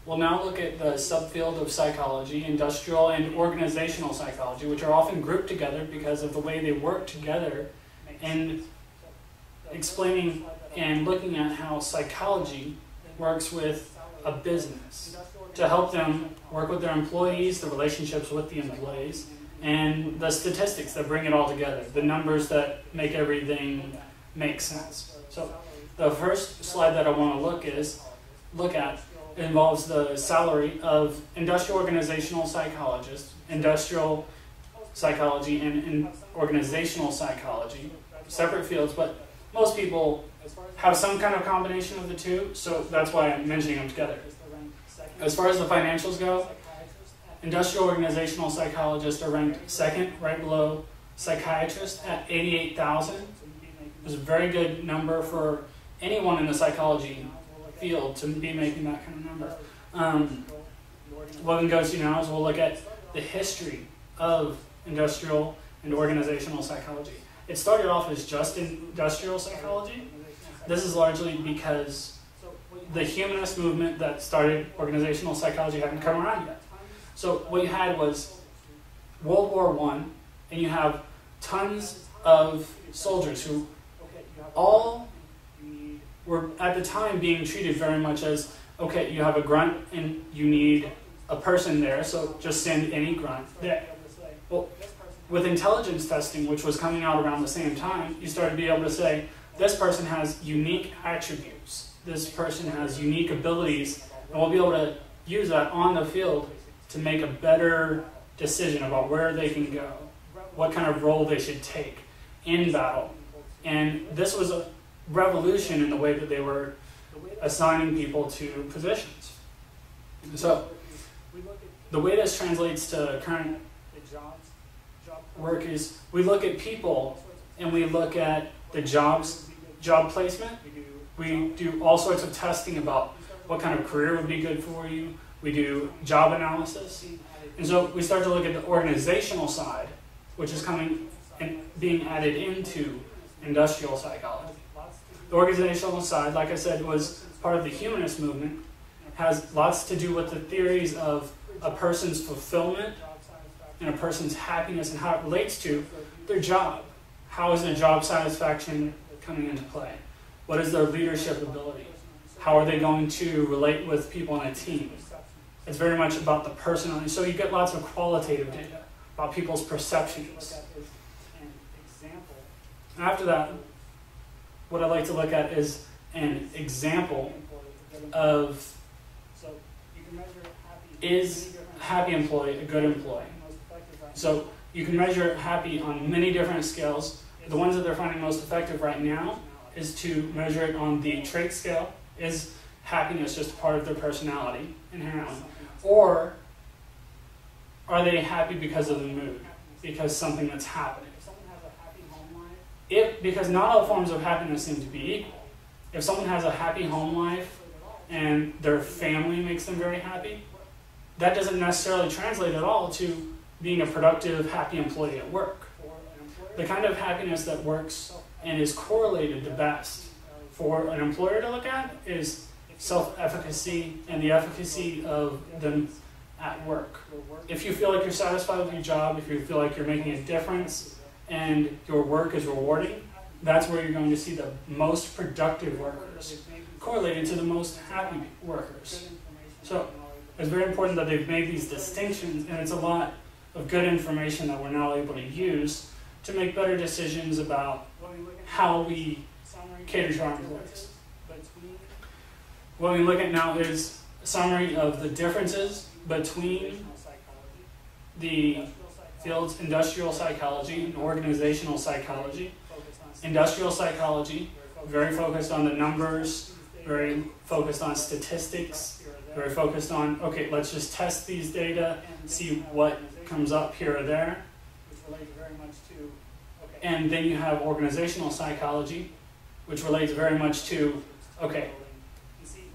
we'll now look at the subfield of psychology, industrial and organizational psychology, which are often grouped together because of the way they work together, and explaining and looking at how psychology works with a business to help them work with their employees, the relationships with the employees, and the statistics that bring it all together, the numbers that make everything make sense. So the first slide that I want to look at involves the salary of industrial organizational psychologists, industrial psychology and organizational psychology, separate fields, but most people have some kind of combination of the two, so that's why I'm mentioning them together. As far as the financials go, industrial organizational psychologists are ranked second, right below psychiatrists at 88,000. It's a very good number for anyone in the psychology field to be making that kind of number. What we can go to now is we'll look at the history of industrial and organizational psychology. It started off as just industrial psychology. This is largely because the humanist movement that started organizational psychology hadn't come around yet. So what you had was World War I, and you have tons of soldiers who all were at the time being treated very much as, okay, you have a grunt and you need a person there, so just send any grunt there. Well, with intelligence testing, which was coming out around the same time, you started to be able to say, this person has unique attributes, this person has unique abilities, and we'll be able to use that on the field to make a better decision about where they can go, what kind of role they should take in battle. And this was a revolution in the way that they were assigning people to positions. So the way this translates to current work is we look at people and we look at the job placement. We do all sorts of testing about what kind of career would be good for you. We do job analysis. And so we start to look at the organizational side, which is coming and being added into industrial psychology. The organizational side, like I said, was part of the humanist movement, has lots to do with the theories of a person's fulfillment and a person's happiness and how it relates to their job. How is their job satisfaction coming into play? What is their leadership ability? How are they going to relate with people in a team? It's very much about the personality. So you get lots of qualitative data about people's perceptions. After that, what I'd like to look at is an example of, is a happy employee a good employee? So you can measure happy on many different scales. The ones that they're finding most effective right now is to measure it on the trait scale. Is happiness just part of their personality inherently? Or are they happy because of the mood, because something that's happening? Because not all forms of happiness seem to be equal. If someone has a happy home life and their family makes them very happy, that doesn't necessarily translate at all to being a productive, happy employee at work. The kind of happiness that works and is correlated the best for an employer to look at is self-efficacy and the efficacy of them at work. If you feel like you're satisfied with your job, if you feel like you're making a difference and your work is rewarding, that's where you're going to see the most productive workers correlated to the most happy workers. So it's very important that they've made these distinctions, and it's a lot of good information that we're now able to use to make better decisions about how we cater to our employees. What we look at now is a summary of the differences between the fields industrial psychology and organizational psychology. Industrial psychology, very focused on the numbers, very focused on statistics, very focused on, okay, let's just test these data, see what comes up here or there. And then you have organizational psychology, which relates very much to, okay,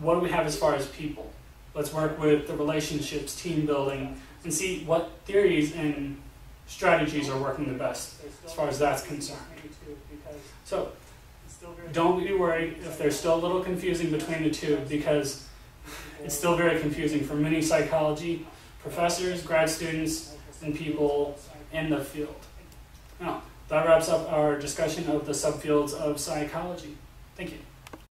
what do we have as far as people? Let's work with the relationships, team building, and see what theories and strategies are working the best as far as that's concerned. So don't be worried if they're still a little confusing between the two, because it's still very confusing for many psychology professors, grad students, and people in the field. Now, that wraps up our discussion of the subfields of psychology. Thank you.